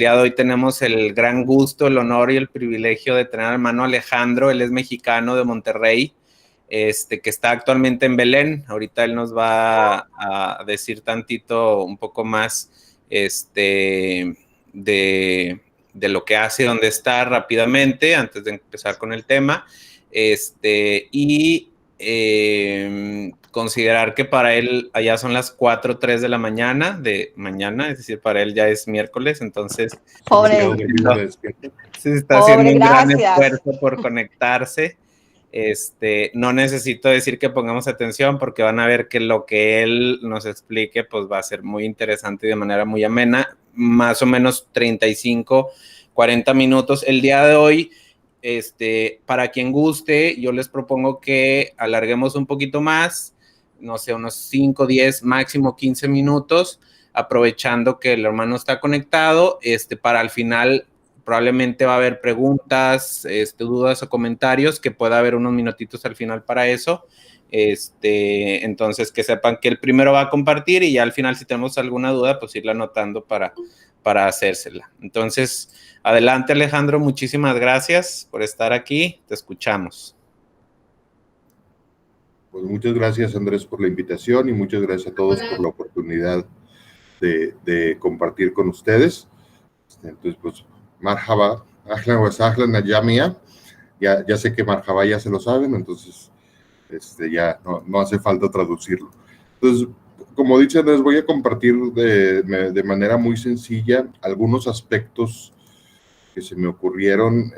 día de hoy tenemos el gran gusto, el honor y el privilegio de tener al hermano Alejandro. Él es mexicano de Monterrey, que está actualmente en Belén. Ahorita él nos va a decir tantito, un poco más de lo que hace, dónde está rápidamente, antes de empezar con el tema. Considerar que para él allá son las 4 o 3 de la mañana, es decir, para él ya es miércoles, entonces pobre, se está haciendo un gran esfuerzo por conectarse. No necesito decir que pongamos atención porque van a ver que lo que él nos explique pues va a ser muy interesante y de manera muy amena, más o menos 35, 40 minutos. El día de hoy, para quien guste, yo les propongo que alarguemos un poquito más, no sé, unos 5, 10, máximo 15 minutos, aprovechando que el hermano está conectado, para al final probablemente va a haber preguntas, dudas o comentarios, que pueda haber unos minutitos al final para eso. Entonces que sepan que el primero va a compartir y ya al final si tenemos alguna duda, pues irla anotando para hacérsela. Entonces, adelante Alejandro, muchísimas gracias por estar aquí, te escuchamos. Pues muchas gracias Andrés por la invitación y muchas gracias a todos por la oportunidad de compartir con ustedes. Entonces, pues, marhaba, ahlan wa sahlan Najamia. Ya sé que marhaba ya se lo saben, entonces ya no hace falta traducirlo. Entonces, como dice Andrés, voy a compartir de manera muy sencilla algunos aspectos que se me ocurrieron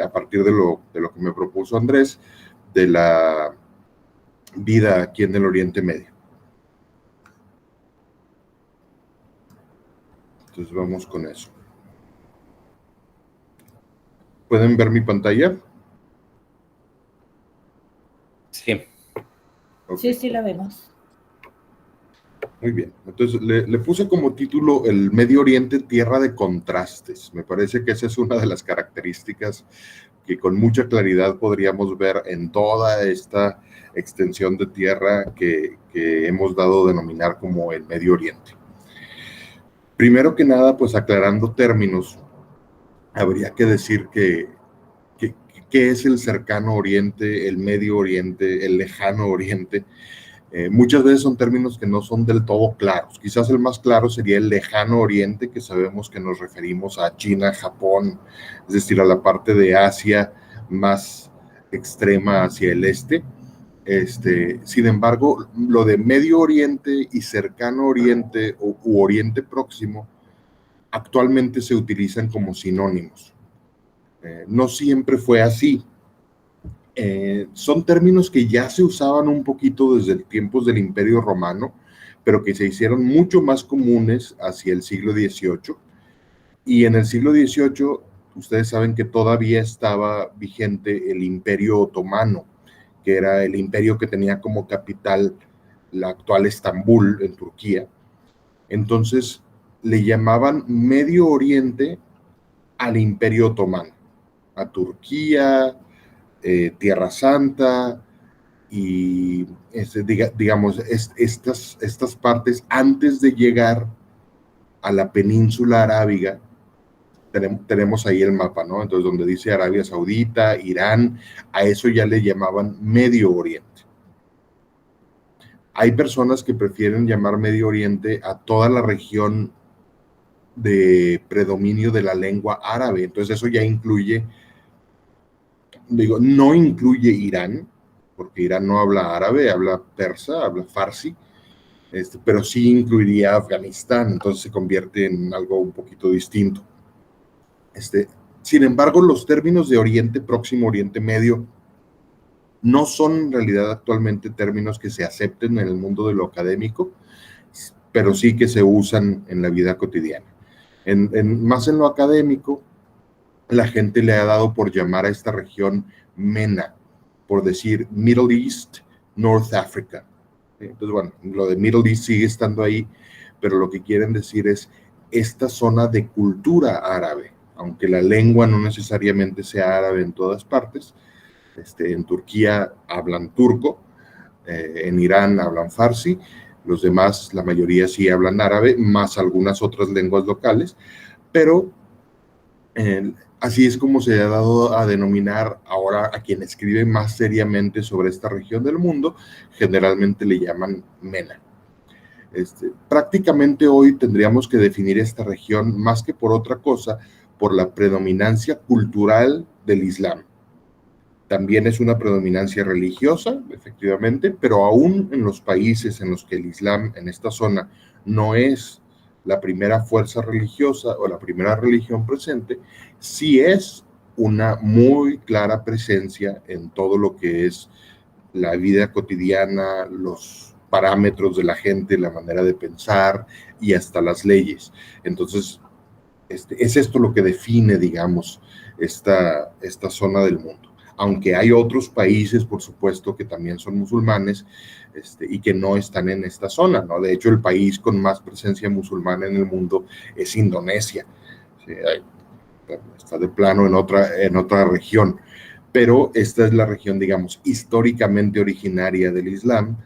a partir de lo que me propuso Andrés, de la vida aquí en el Oriente Medio. Entonces vamos con eso. ¿Pueden ver mi pantalla? Sí. Okay. Sí, la vemos. Muy bien. Entonces le puse como título el Medio Oriente, tierra de contrastes. Me parece que esa es una de las características que con mucha claridad podríamos ver en toda esta extensión de tierra que hemos dado a denominar como el Medio Oriente. Primero que nada, pues aclarando términos, habría que decir ¿qué es el cercano Oriente, el Medio Oriente, el lejano Oriente? Muchas veces son términos que no son del todo claros. Quizás el más claro sería el lejano Oriente, que sabemos que nos referimos a China, Japón, es decir, a la parte de Asia más extrema hacia el este. Sin embargo, lo de Medio Oriente y cercano Oriente u Oriente Próximo actualmente se utilizan como sinónimos. No siempre fue así. Son términos que ya se usaban un poquito desde tiempos del Imperio Romano, pero que se hicieron mucho más comunes hacia el siglo XVIII. Y en el siglo XVIII, ustedes saben que todavía estaba vigente el Imperio Otomano, que era el imperio que tenía como capital la actual Estambul, en Turquía. Entonces, le llamaban Medio Oriente al Imperio Otomano, a Turquía, Tierra Santa y digamos estas partes antes de llegar a la península arábiga. Tenemos ahí el mapa, ¿no? Entonces donde dice Arabia Saudita, Irán, a eso ya le llamaban Medio Oriente. Hay personas que prefieren llamar Medio Oriente a toda la región de predominio de la lengua árabe, entonces eso ya incluye, no incluye Irán, porque Irán no habla árabe, habla persa, habla farsi, pero sí incluiría Afganistán, entonces se convierte en algo un poquito distinto. Sin embargo, los términos de Oriente Próximo, Oriente Medio, no son en realidad actualmente términos que se acepten en el mundo de lo académico, pero sí que se usan en la vida cotidiana. Más en lo académico, la gente le ha dado por llamar a esta región MENA, por decir Middle East, North Africa. Entonces, bueno, lo de Middle East sigue estando ahí, pero lo que quieren decir es esta zona de cultura árabe, aunque la lengua no necesariamente sea árabe en todas partes. En Turquía hablan turco, en Irán hablan farsi, los demás, la mayoría sí hablan árabe, más algunas otras lenguas locales, pero así es como se ha dado a denominar ahora a quien escribe más seriamente sobre esta región del mundo, generalmente le llaman MENA. Prácticamente hoy tendríamos que definir esta región más que por otra cosa, por la predominancia cultural del Islam. También es una predominancia religiosa, efectivamente, pero aún en los países en los que el Islam en esta zona no es la primera fuerza religiosa o la primera religión presente, sí es una muy clara presencia en todo lo que es la vida cotidiana, los parámetros de la gente, la manera de pensar y hasta las leyes. Entonces, es esto lo que define, digamos, esta zona del mundo. Aunque hay otros países, por supuesto, que también son musulmanes y que no están en esta zona, ¿no? De hecho, el país con más presencia musulmana en el mundo es Indonesia. ¿Sí? Está de plano en otra región. Pero esta es la región, digamos, históricamente originaria del Islam,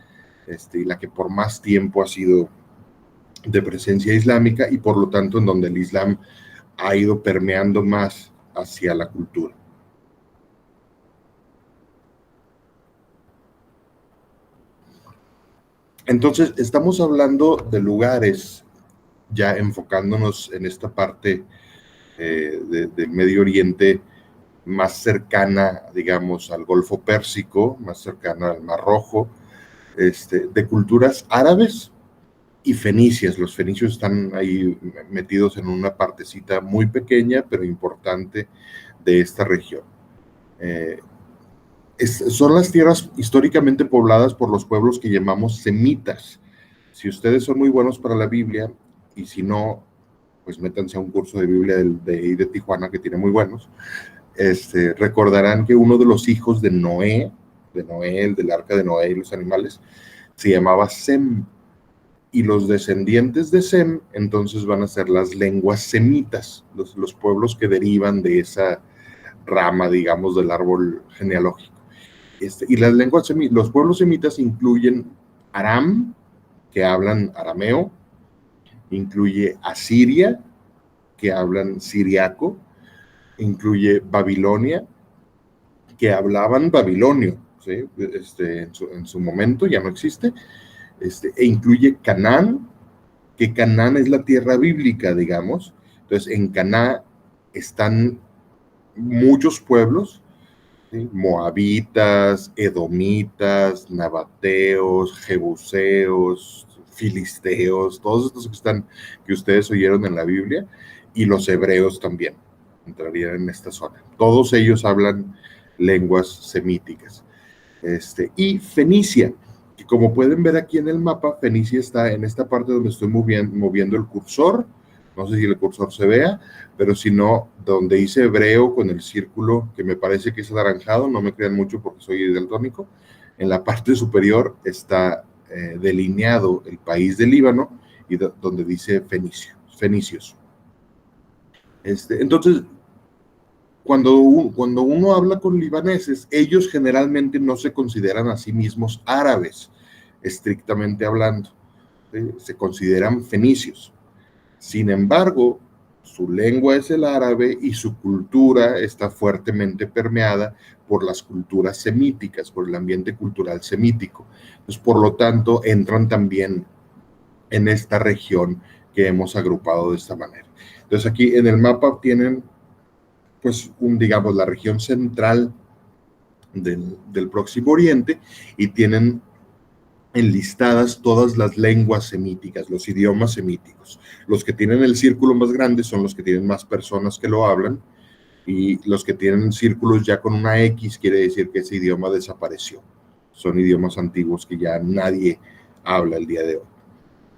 y la que por más tiempo ha sido de presencia islámica y por lo tanto en donde el Islam ha ido permeando más hacia la cultura. Entonces, estamos hablando de lugares, ya enfocándonos en esta parte del Medio Oriente más cercana, digamos, al Golfo Pérsico, más cercana al Mar Rojo, de culturas árabes y fenicias. Los fenicios están ahí metidos en una partecita muy pequeña, pero importante de esta región. Son las tierras históricamente pobladas por los pueblos que llamamos semitas. Si ustedes son muy buenos para la Biblia, y si no, pues métanse a un curso de Biblia de Tijuana que tiene muy buenos, recordarán que uno de los hijos de Noé, el del arca de Noé y los animales, se llamaba Sem. Y los descendientes de Sem, entonces van a ser las lenguas semitas, los pueblos que derivan de esa rama, digamos, del árbol genealógico. Y las lenguas los pueblos semitas incluyen Aram, que hablan arameo, incluye Asiria, que hablan siriaco, incluye Babilonia, que hablaban babilonio, ¿sí? En su momento ya no existe, e incluye Canaán, que Canaán es la tierra bíblica, digamos. Entonces, en Canaán están muchos pueblos, ¿sí? Moabitas, edomitas, nabateos, jebuseos, filisteos, todos estos que ustedes oyeron en la Biblia, y los hebreos también entrarían en esta zona. Todos ellos hablan lenguas semíticas. Y Fenicia, que como pueden ver aquí en el mapa, Fenicia está en esta parte donde estoy moviendo el cursor. No sé si el cursor se vea, pero si no, donde dice hebreo con el círculo, que me parece que es anaranjado, no me crean mucho porque soy daltónico, en la parte superior está delineado el país del Líbano, y donde dice fenicios. Entonces, cuando uno habla con libaneses, ellos generalmente no se consideran a sí mismos árabes, estrictamente hablando, ¿sí? Se consideran fenicios. Sin embargo, su lengua es el árabe y su cultura está fuertemente permeada por las culturas semíticas, por el ambiente cultural semítico. Entonces, por lo tanto, entran también en esta región que hemos agrupado de esta manera. Entonces, aquí en el mapa tienen, pues, digamos, la región central del Próximo Oriente, y tienen enlistadas todas las lenguas semíticas, los idiomas semíticos. Los que tienen el círculo más grande son los que tienen más personas que lo hablan, y los que tienen círculos ya con una X quiere decir que ese idioma desapareció. Son idiomas antiguos que ya nadie habla el día de hoy.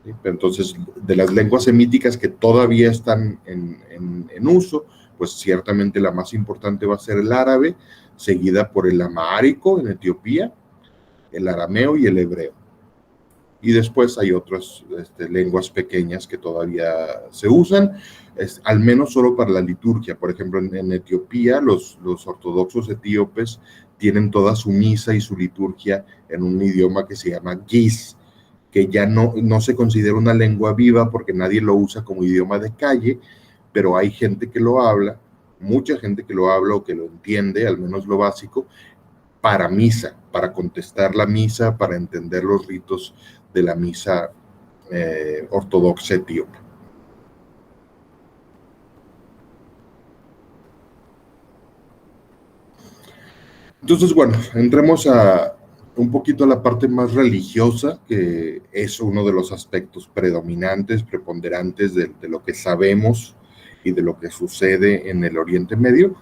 ¿Sí? Entonces, de las lenguas semíticas que todavía están en uso, pues ciertamente la más importante va a ser el árabe, seguida por el amárico en Etiopía, el arameo y el hebreo. Y después hay otras lenguas pequeñas que todavía se usan, al menos solo para la liturgia. Por ejemplo, en Etiopía, los ortodoxos etíopes tienen toda su misa y su liturgia en un idioma que se llama Giz, que ya no se considera una lengua viva porque nadie lo usa como idioma de calle, pero hay gente que lo habla, mucha gente que lo habla o que lo entiende, al menos lo básico, para misa, para contestar la misa, para entender los ritos de la misa ortodoxa etíope. Entonces, bueno, entremos a un poquito a la parte más religiosa, que es uno de los aspectos predominantes, preponderantes de lo que sabemos y de lo que sucede en el Oriente Medio.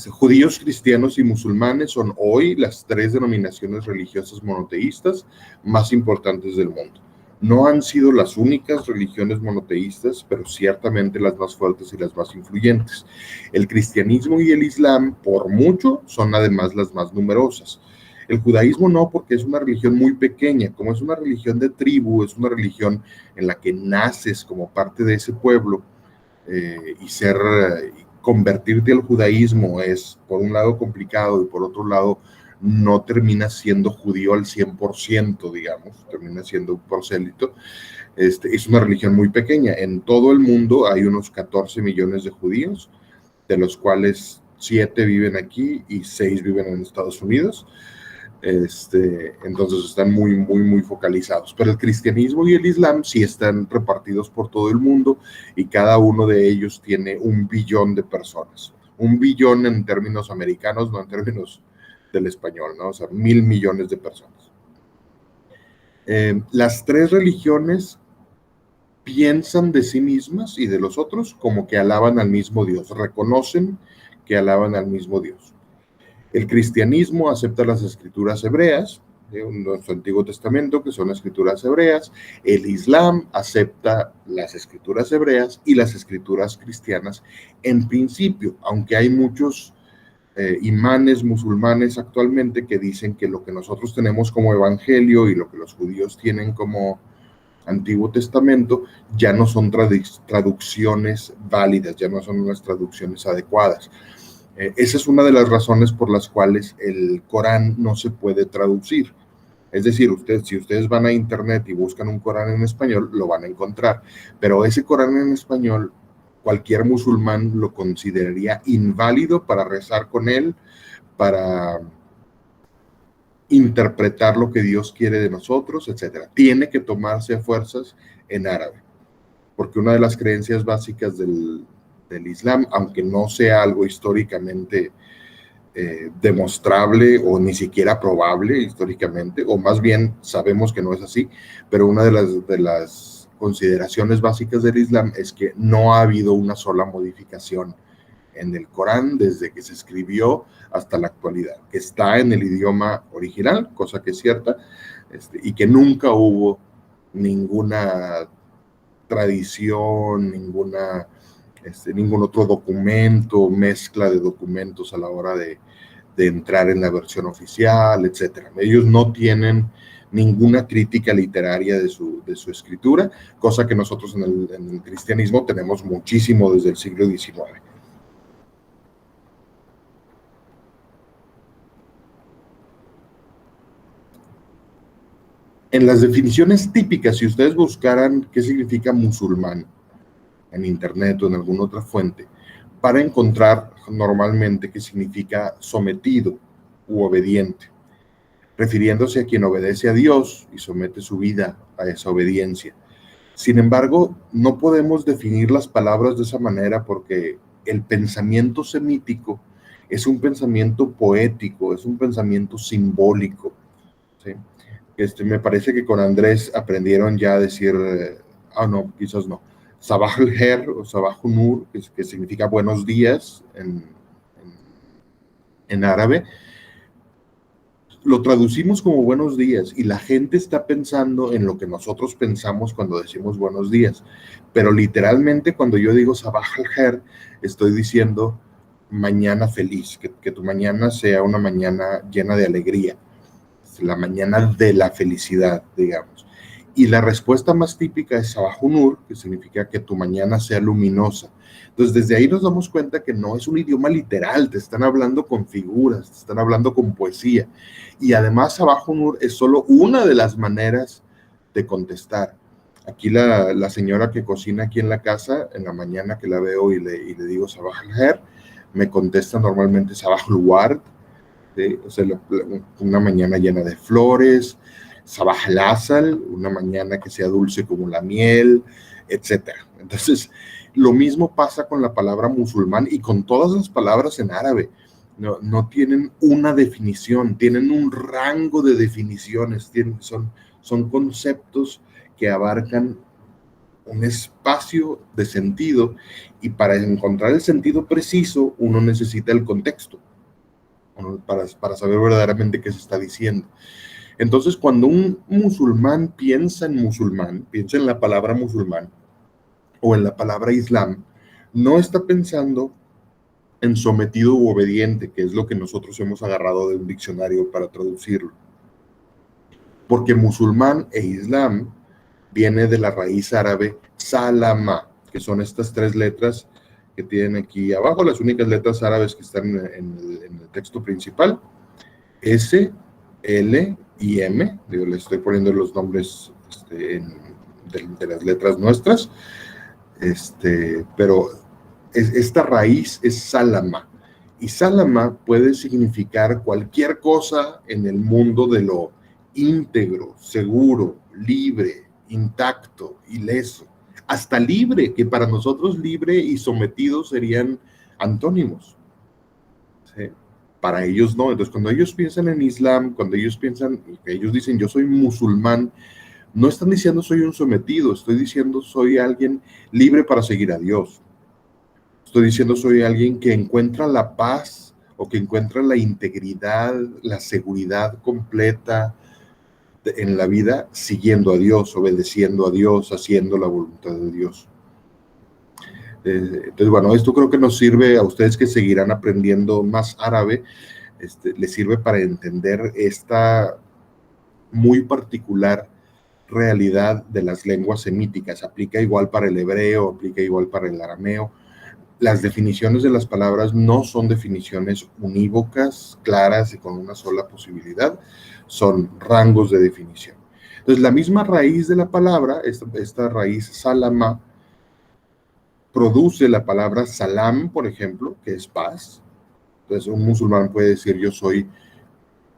Judíos, cristianos y musulmanes son hoy las tres denominaciones religiosas monoteístas más importantes del mundo. No han sido las únicas religiones monoteístas, pero ciertamente las más fuertes y las más influyentes. El cristianismo y el islam, por mucho, son además las más numerosas. El judaísmo no, porque es una religión muy pequeña, como es una religión de tribu, es una religión en la que naces como parte de ese pueblo, convertirte al judaísmo es, por un lado, complicado y por otro lado, no terminas siendo judío al 100%, digamos, termina siendo un prosélito. Es una religión muy pequeña. En todo el mundo hay unos 14 millones de judíos, de los cuales 7 viven aquí y 6 viven en Estados Unidos. Entonces están muy focalizados. Pero el cristianismo y el islam sí están repartidos por todo el mundo y cada uno de ellos tiene 1 billón de personas. 1 billón en términos americanos, no en términos del español, ¿no? O sea, 1.000 millones de personas. Las tres religiones piensan de sí mismas y de los otros como que alaban al mismo Dios, reconocen que alaban al mismo Dios. El cristianismo acepta las escrituras hebreas, nuestro Antiguo Testamento, que son escrituras hebreas. El islam acepta las escrituras hebreas y las escrituras cristianas en principio, aunque hay muchos imanes musulmanes actualmente que dicen que lo que nosotros tenemos como evangelio y lo que los judíos tienen como Antiguo Testamento ya no son traducciones válidas, ya no son las traducciones adecuadas. Esa es una de las razones por las cuales el Corán no se puede traducir. Es decir, si ustedes van a internet y buscan un Corán en español, lo van a encontrar. Pero ese Corán en español, cualquier musulmán lo consideraría inválido para rezar con él, para interpretar lo que Dios quiere de nosotros, etc. Tiene que tomarse a fuerzas en árabe. Porque una de las creencias básicas del Islam, aunque no sea algo históricamente demostrable o ni siquiera probable históricamente, o más bien sabemos que no es así, pero una de las consideraciones básicas del Islam es que no ha habido una sola modificación en el Corán desde que se escribió hasta la actualidad, que está en el idioma original, cosa que es cierta, y que nunca hubo ninguna tradición, ningún otro documento, mezcla de documentos a la hora de entrar en la versión oficial, etc. Ellos no tienen ninguna crítica literaria de su escritura, cosa que nosotros en el cristianismo tenemos muchísimo desde el siglo XIX. En las definiciones típicas, si ustedes buscaran qué significa musulmán en internet o en alguna otra fuente, para encontrar normalmente qué significa sometido u obediente, refiriéndose a quien obedece a Dios y somete su vida a esa obediencia. Sin embargo, no podemos definir las palabras de esa manera porque el pensamiento semítico es un pensamiento poético, es un pensamiento simbólico, ¿sí? Me parece que con Andrés aprendieron ya a decir, no, quizás no, Sabah al-Khair o Sabah Nur, que significa buenos días en árabe. Lo traducimos como buenos días y la gente está pensando en lo que nosotros pensamos cuando decimos buenos días. Pero literalmente cuando yo digo Sabah al-Khair, estoy diciendo mañana feliz, que tu mañana sea una mañana llena de alegría, la mañana de la felicidad, digamos. Y la respuesta más típica es Sabah Nur, que significa que tu mañana sea luminosa. Entonces, desde ahí nos damos cuenta que no es un idioma literal, te están hablando con figuras, te están hablando con poesía. Y además, Sabah Nur es solo una de las maneras de contestar. Aquí la señora que cocina aquí en la casa, en la mañana que la veo y le digo Sabah al-Khair, me contesta normalmente Sabah al-Ward, ¿sí? O sea, una mañana llena de flores, Sabah al-Asal, una mañana que sea dulce como la miel, etc. Entonces, lo mismo pasa con la palabra musulmán y con todas las palabras en árabe. No tienen una definición, tienen un rango de definiciones, son conceptos que abarcan un espacio de sentido, y para encontrar el sentido preciso uno necesita el contexto para saber verdaderamente qué se está diciendo. Entonces, cuando un musulmán, piensa en la palabra musulmán o en la palabra islam, no está pensando en sometido u obediente, que es lo que nosotros hemos agarrado de un diccionario para traducirlo. Porque musulmán e islam viene de la raíz árabe salama, que son estas tres letras que tienen aquí abajo, las únicas letras árabes que están en el texto principal: S, L y M. Digo, le estoy poniendo los nombres de las letras nuestras, pero esta raíz es salama, y salama puede significar cualquier cosa en el mundo de lo íntegro, seguro, libre, intacto, ileso, hasta libre, que para nosotros libre y sometido serían antónimos, ¿sí? Para ellos no. Entonces, cuando ellos piensan en Islam, cuando ellos dicen yo soy musulmán, no están diciendo soy un sometido, estoy diciendo soy alguien libre para seguir a Dios. Estoy diciendo soy alguien que encuentra la paz, o que encuentra la integridad, la seguridad completa en la vida siguiendo a Dios, obedeciendo a Dios, haciendo la voluntad de Dios. Entonces, bueno, esto creo que nos sirve a ustedes que seguirán aprendiendo más árabe, les sirve para entender esta muy particular realidad de las lenguas semíticas. Aplica igual para el hebreo, aplica igual para el arameo. Las definiciones de las palabras no son definiciones unívocas, claras y con una sola posibilidad, son rangos de definición. Entonces, la misma raíz de la palabra, esta raíz salama, produce la palabra salam, por ejemplo, que es paz. Entonces, un musulmán puede decir yo soy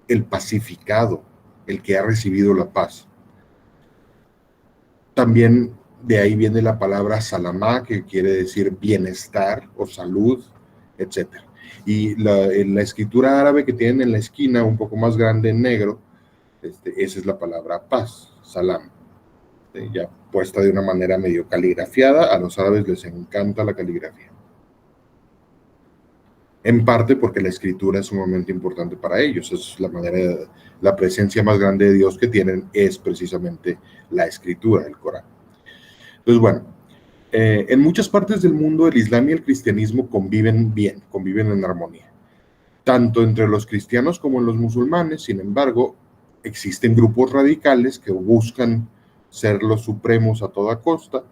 el pacificado, el que ha recibido la paz. También de ahí viene la palabra salamá, que quiere decir bienestar o salud, etc. Y la escritura árabe que tienen en la esquina, un poco más grande en negro, esa es la palabra paz, salam. Ya puesta de una manera medio caligrafiada. A los árabes les encanta la caligrafía. En parte porque la escritura es sumamente importante para ellos. Es la presencia más grande de Dios que tienen es precisamente la escritura, el Corán. Entonces, bueno, en muchas partes del mundo el Islam y el cristianismo conviven bien, conviven en armonía. Tanto entre los cristianos como en los musulmanes. Sin embargo, existen grupos radicales que buscan ser los supremos a toda costa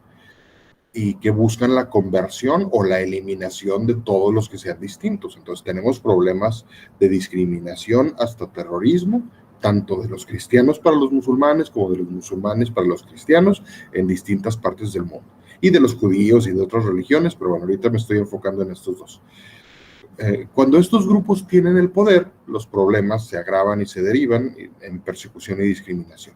y que buscan la conversión o la eliminación de todos los que sean distintos. Entonces tenemos problemas de discriminación hasta terrorismo, tanto de los cristianos para los musulmanes como de los musulmanes para los cristianos en distintas partes del mundo, y de los judíos y de otras religiones, pero bueno, ahorita me estoy enfocando en estos dos. Cuando estos grupos tienen el poder, los problemas se agravan y se derivan en persecución y discriminación.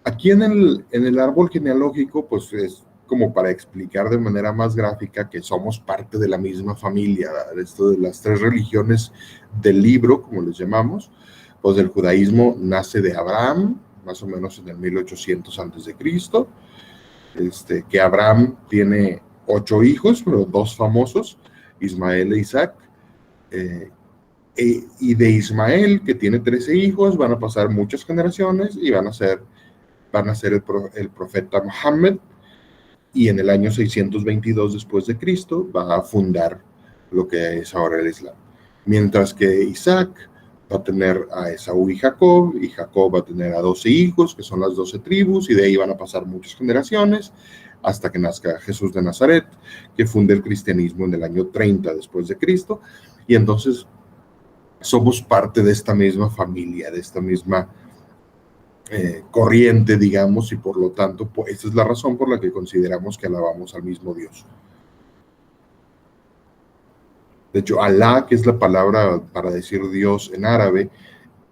Aquí en el árbol genealógico, pues es como para explicar de manera más gráfica que somos parte de la misma familia. Esto de las tres religiones del libro, como les llamamos, pues el judaísmo nace de Abraham, más o menos en el 1800 a.C., que Abraham tiene 8 hijos, pero 2 famosos, Ismael e Isaac, y de Ismael, que tiene 13 hijos, van a pasar muchas generaciones y van a ser el profeta Muhammad, y en el año 622 después de Cristo va a fundar lo que es ahora el Islam. Mientras que Isaac va a tener a Esaú y Jacob va a tener a 12 hijos, que son las 12 tribus, y de ahí van a pasar muchas generaciones hasta que nazca Jesús de Nazaret, que funde el cristianismo en el año 30 después de Cristo, y entonces somos parte de esta misma familia, de esta misma corriente, digamos, y por lo tanto, pues, esa es la razón por la que consideramos que alabamos al mismo Dios. De hecho, Alá, que es la palabra para decir Dios en árabe,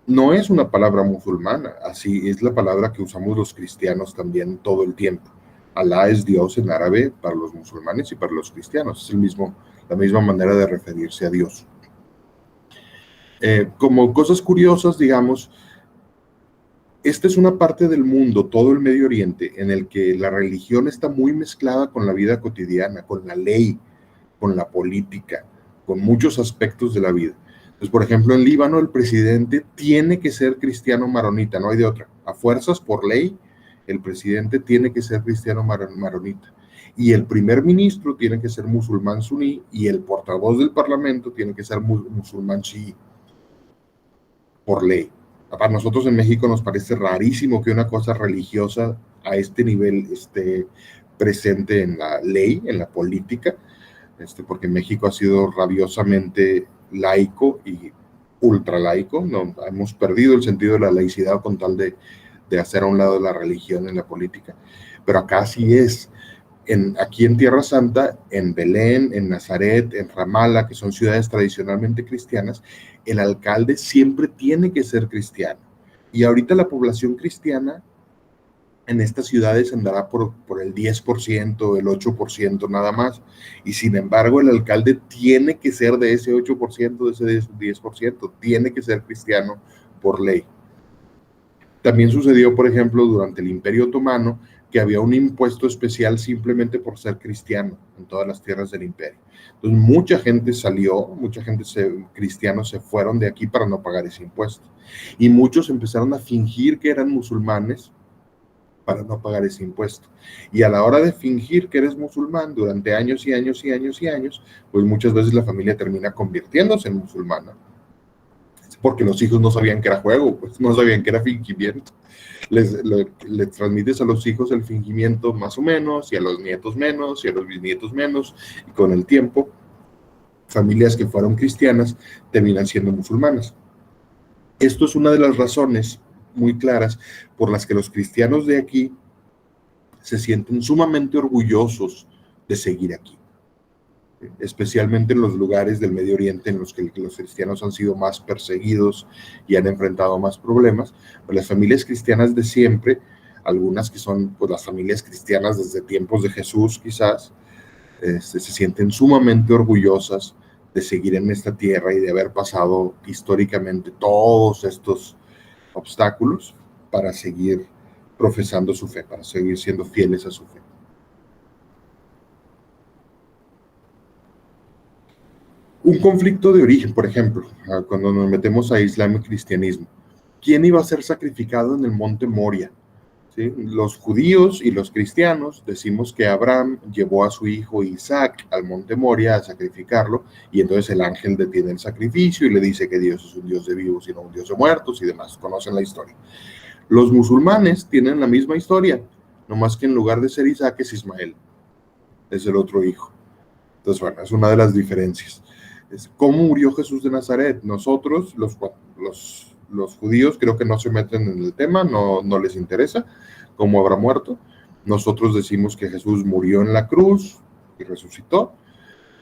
no es una palabra musulmana, así es la palabra que usamos los cristianos también todo el tiempo. Alá es Dios en árabe para los musulmanes y para los cristianos, es la misma manera de referirse a Dios. Como cosas curiosas, digamos, esta es una parte del mundo, todo el Medio Oriente, en el que la religión está muy mezclada con la vida cotidiana, con la ley, con la política, con muchos aspectos de la vida. Entonces, por ejemplo, en Líbano el presidente tiene que ser cristiano maronita, no hay de otra. A fuerzas, por ley, el presidente tiene que ser cristiano maronita. Y el primer ministro tiene que ser musulmán suní y el portavoz del parlamento tiene que ser musulmán chií, por ley. Para nosotros en México nos parece rarísimo que una cosa religiosa a este nivel esté presente en la ley, en la política, porque México ha sido rabiosamente laico y ultra laico, no, hemos perdido el sentido de la laicidad con tal de hacer a un lado la religión en la política, pero acá sí es. Aquí en Tierra Santa, en Belén, en Nazaret, en Ramala, que son ciudades tradicionalmente cristianas, el alcalde siempre tiene que ser cristiano. Y ahorita la población cristiana en estas ciudades andará por el 10%, el 8% nada más. Y sin embargo, el alcalde tiene que ser de ese 8%, de ese 10%, tiene que ser cristiano por ley. También sucedió, por ejemplo, durante el Imperio Otomano, que había un impuesto especial simplemente por ser cristiano en todas las tierras del imperio. Entonces, mucha gente salió, cristianos se fueron de aquí para no pagar ese impuesto. Y muchos empezaron a fingir que eran musulmanes para no pagar ese impuesto. Y a la hora de fingir que eres musulmán durante años y años y años y años, pues muchas veces la familia termina convirtiéndose en musulmana. Porque los hijos no sabían que era juego, pues no sabían que era fingimiento. Les transmites a los hijos el fingimiento más o menos, y a los nietos menos, y a los bisnietos menos, y con el tiempo, familias que fueron cristianas terminan siendo musulmanas. Esto es una de las razones muy claras por las que los cristianos de aquí se sienten sumamente orgullosos de seguir aquí, especialmente en los lugares del Medio Oriente en los que los cristianos han sido más perseguidos y han enfrentado más problemas. Pues las familias cristianas de siempre, algunas que son pues, las familias cristianas desde tiempos de Jesús quizás, se sienten sumamente orgullosas de seguir en esta tierra y de haber pasado históricamente todos estos obstáculos para seguir profesando su fe, para seguir siendo fieles a su fe. Un conflicto de origen, por ejemplo, cuando nos metemos a Islam y cristianismo. ¿Quién iba a ser sacrificado en el monte Moria? ¿Sí? Los judíos y los cristianos decimos que Abraham llevó a su hijo Isaac al monte Moria a sacrificarlo, y entonces el ángel detiene el sacrificio y le dice que Dios es un Dios de vivos y no un Dios de muertos y demás. Conocen la historia. Los musulmanes tienen la misma historia, nomás que en lugar de ser Isaac es Ismael, es el otro hijo. Entonces, bueno, es una de las diferencias. ¿Cómo murió Jesús de Nazaret? Nosotros, los judíos, creo que no se meten en el tema, no les interesa cómo habrá muerto. Nosotros decimos que Jesús murió en la cruz y resucitó.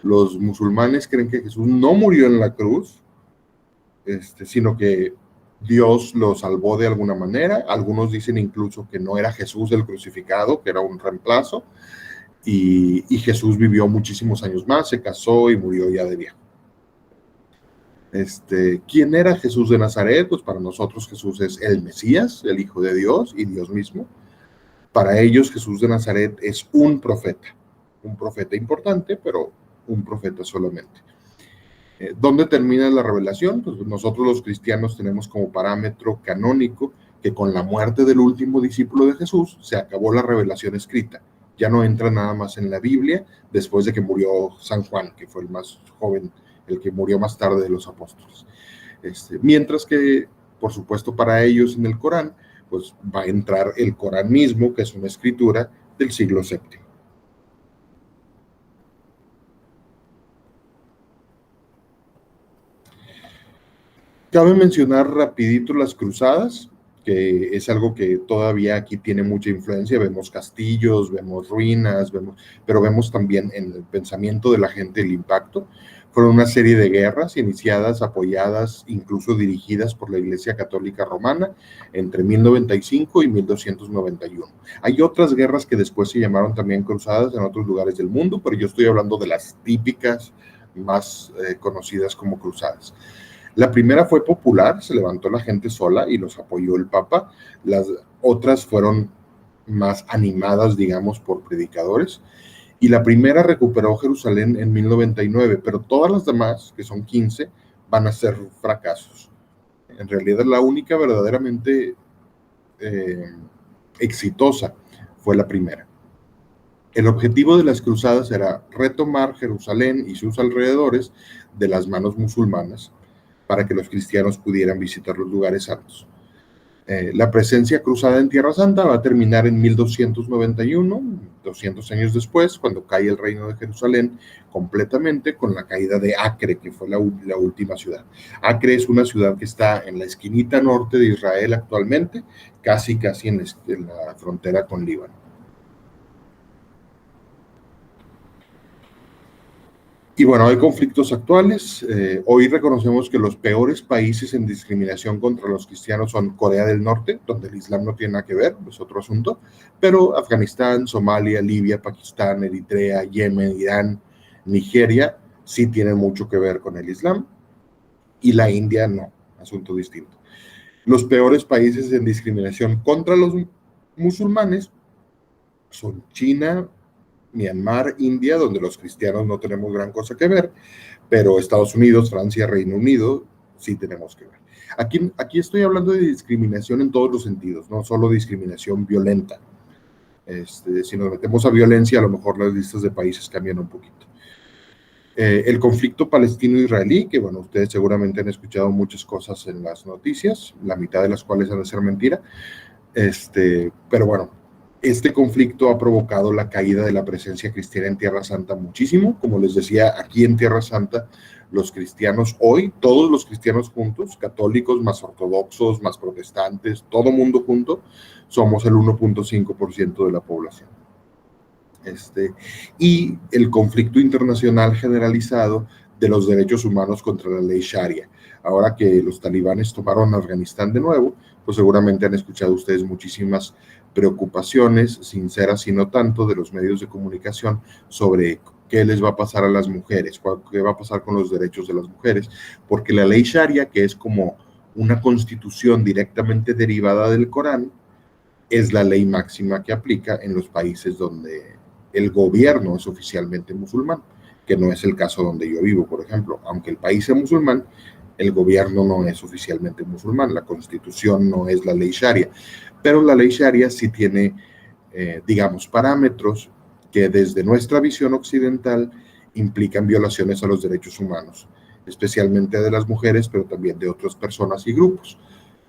Los musulmanes creen que Jesús no murió en la cruz, sino que Dios lo salvó de alguna manera. Algunos dicen incluso que no era Jesús el crucificado, que era un reemplazo, y Jesús vivió muchísimos años más, se casó y murió ya de viejo. ¿Quién era Jesús de Nazaret? Pues para nosotros Jesús es el Mesías, el Hijo de Dios y Dios mismo. Para ellos Jesús de Nazaret es un profeta importante, pero un profeta solamente. ¿Dónde termina la revelación? Pues nosotros los cristianos tenemos como parámetro canónico que con la muerte del último discípulo de Jesús se acabó la revelación escrita. Ya no entra nada más en la Biblia después de que murió San Juan, que fue el más joven, el que murió más tarde de los apóstoles. Mientras que, por supuesto, para ellos en el Corán, pues va a entrar el Corán mismo, que es una escritura del siglo VII. Cabe mencionar rapidito las cruzadas. que es algo que todavía aquí tiene mucha influencia. Vemos castillos, vemos ruinas, pero vemos también en el pensamiento de la gente el impacto. Fueron una serie de guerras iniciadas, apoyadas, incluso dirigidas por la Iglesia Católica Romana entre 1095 y 1291. Hay otras guerras que después se llamaron también cruzadas en otros lugares del mundo, pero yo estoy hablando de las típicas más conocidas como cruzadas. La primera fue popular, se levantó la gente sola y los apoyó el Papa. Las otras fueron más animadas, digamos, por predicadores. Y la primera recuperó Jerusalén en 1099, pero todas las demás, que son 15, van a ser fracasos. En realidad, la única verdaderamente exitosa fue la primera. El objetivo de las cruzadas era retomar Jerusalén y sus alrededores de las manos musulmanas para que los cristianos pudieran visitar los lugares santos. La presencia cruzada en Tierra Santa va a terminar en 1291, 200 años después, cuando cae el reino de Jerusalén completamente con la caída de Acre, que fue la última ciudad. Acre es una ciudad que está en la esquinita norte de Israel actualmente, casi en la frontera con Líbano. Y bueno, hay conflictos actuales. Hoy reconocemos que los peores países en discriminación contra los cristianos son Corea del Norte, donde el Islam no tiene nada que ver, es otro asunto, pero Afganistán, Somalia, Libia, Pakistán, Eritrea, Yemen, Irán, Nigeria, sí tienen mucho que ver con el Islam, y la India no, asunto distinto. Los peores países en discriminación contra los musulmanes son China, Myanmar, India, donde los cristianos no tenemos gran cosa que ver, pero Estados Unidos, Francia, Reino Unido, sí tenemos que ver. Aquí estoy hablando de discriminación en todos los sentidos, no solo discriminación violenta. Si nos metemos a violencia, a lo mejor las listas de países cambian un poquito. El conflicto palestino-israelí, que bueno, ustedes seguramente han escuchado muchas cosas en las noticias, la mitad de las cuales han de ser mentira, pero bueno, este conflicto ha provocado la caída de la presencia cristiana en Tierra Santa muchísimo. Como les decía, aquí en Tierra Santa, los cristianos hoy, todos los cristianos juntos, católicos más ortodoxos, más protestantes, todo mundo junto, somos el 1.5% de la población. Y el conflicto internacional generalizado de los derechos humanos contra la ley Sharia. Ahora que los talibanes tomaron Afganistán de nuevo, pues seguramente han escuchado ustedes muchísimas preocupaciones, sinceras y no tanto, de los medios de comunicación sobre qué les va a pasar a las mujeres, qué va a pasar con los derechos de las mujeres, porque la ley Sharia, que es como una constitución directamente derivada del Corán, es la ley máxima que aplica en los países donde el gobierno es oficialmente musulmán, que no es el caso donde yo vivo, por ejemplo. Aunque el país sea musulmán, el gobierno no es oficialmente musulmán, la constitución no es la ley Sharia, pero la ley Sharia sí tiene, digamos, parámetros que desde nuestra visión occidental implican violaciones a los derechos humanos, especialmente de las mujeres, pero también de otras personas y grupos.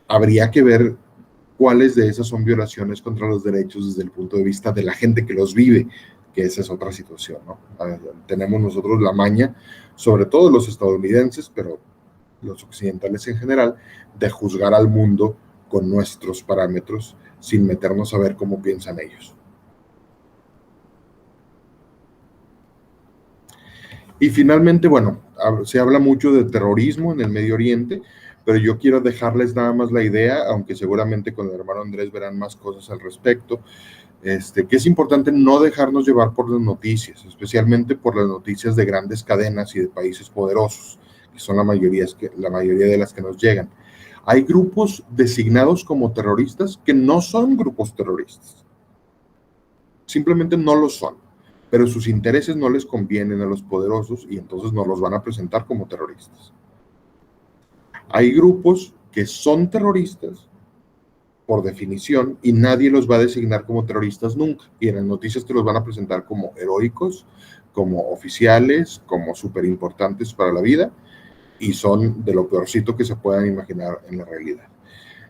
Habría que ver cuáles de esas son violaciones contra los derechos desde el punto de vista de la gente que los vive, que esa es otra situación, ¿no? Tenemos nosotros la maña, sobre todo los estadounidenses, pero los occidentales en general, de juzgar al mundo con nuestros parámetros sin meternos a ver cómo piensan ellos. Y finalmente, bueno, se habla mucho de terrorismo en el Medio Oriente, pero yo quiero dejarles nada más la idea, aunque seguramente con el hermano Andrés verán más cosas al respecto, que es importante no dejarnos llevar por las noticias, especialmente por las noticias de grandes cadenas y de países poderosos, que son la mayoría de las que nos llegan. Hay grupos designados como terroristas que no son grupos terroristas. Simplemente no lo son, pero sus intereses no les convienen a los poderosos y entonces no los van a presentar como terroristas. Hay grupos que son terroristas por definición y nadie los va a designar como terroristas nunca. Y en las noticias te los van a presentar como heroicos, como oficiales, como súper importantes para la vida, y son de lo peorcito que se puedan imaginar en la realidad.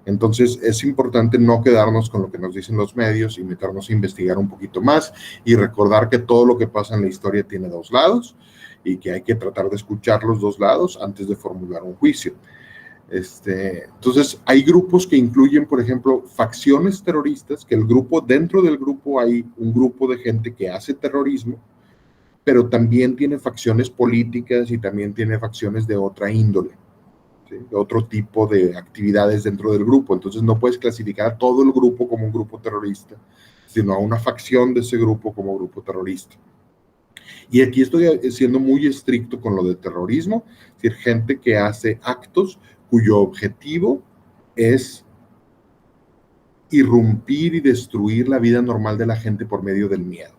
Entonces es importante no quedarnos con lo que nos dicen los medios y meternos a investigar un poquito más y recordar que todo lo que pasa en la historia tiene dos lados y que hay que tratar de escuchar los dos lados antes de formular un juicio. Entonces, hay grupos que incluyen, por ejemplo, facciones terroristas, que dentro del grupo hay un grupo de gente que hace terrorismo, pero también tiene facciones políticas y también tiene facciones de otra índole, ¿sí? De otro tipo de actividades dentro del grupo. Entonces, no puedes clasificar a todo el grupo como un grupo terrorista, sino a una facción de ese grupo como grupo terrorista. Y aquí estoy siendo muy estricto con lo de terrorismo, es decir, gente que hace actos cuyo objetivo es irrumpir y destruir la vida normal de la gente por medio del miedo.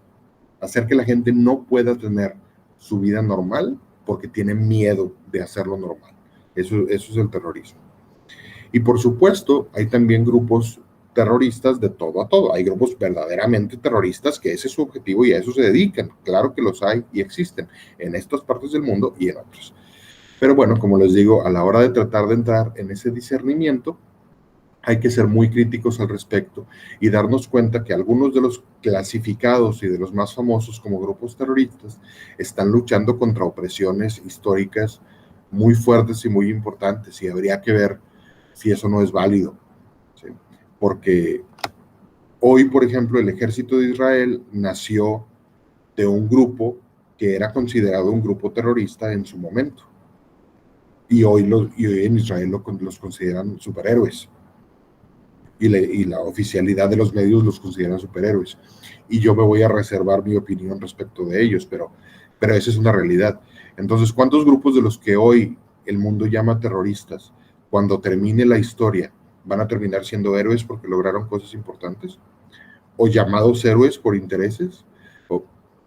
Hacer que la gente no pueda tener su vida normal porque tiene miedo de hacerlo normal. Eso es el terrorismo. Y por supuesto, hay también grupos terroristas de todo a todo. Hay grupos verdaderamente terroristas que ese es su objetivo y a eso se dedican. Claro que los hay y existen en estas partes del mundo y en otros. Pero bueno, como les digo, a la hora de tratar de entrar en ese discernimiento, hay que ser muy críticos al respecto y darnos cuenta que algunos de los clasificados y de los más famosos como grupos terroristas están luchando contra opresiones históricas muy fuertes y muy importantes, y habría que ver si eso no es válido, ¿sí? Porque hoy, por ejemplo, el ejército de Israel nació de un grupo que era considerado un grupo terrorista en su momento, y hoy en Israel los consideran superhéroes. Y la oficialidad de los medios los consideran superhéroes. Y yo me voy a reservar mi opinión respecto de ellos, pero esa es una realidad. Entonces, ¿cuántos grupos de los que hoy el mundo llama terroristas, cuando termine la historia, van a terminar siendo héroes porque lograron cosas importantes? ¿O llamados héroes por intereses? O,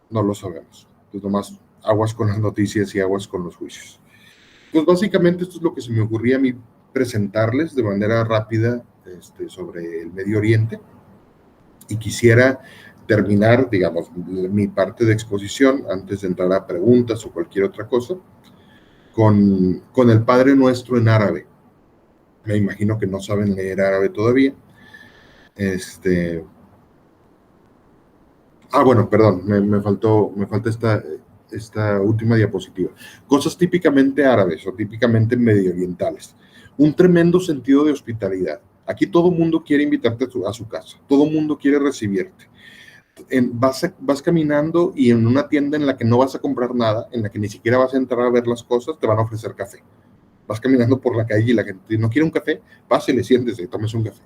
no lo sabemos. Pues nomás aguas con las noticias y aguas con los juicios. Pues básicamente esto es lo que se me ocurría a mí presentarles de manera rápida sobre el Medio Oriente, y quisiera terminar, digamos, mi parte de exposición antes de entrar a preguntas o cualquier otra cosa con el Padre Nuestro en árabe. Me imagino que no saben leer árabe todavía. Bueno, perdón, me falta esta última diapositiva. Cosas típicamente árabes o típicamente medio orientales. Un tremendo sentido de hospitalidad. Aquí todo mundo quiere invitarte a su casa, todo mundo quiere recibirte. Vas caminando y en una tienda en la que no vas a comprar nada, en la que ni siquiera vas a entrar a ver las cosas, te van a ofrecer café. Vas caminando por la calle y la gente no quiere un café, pásale, siéntese, tomes un café.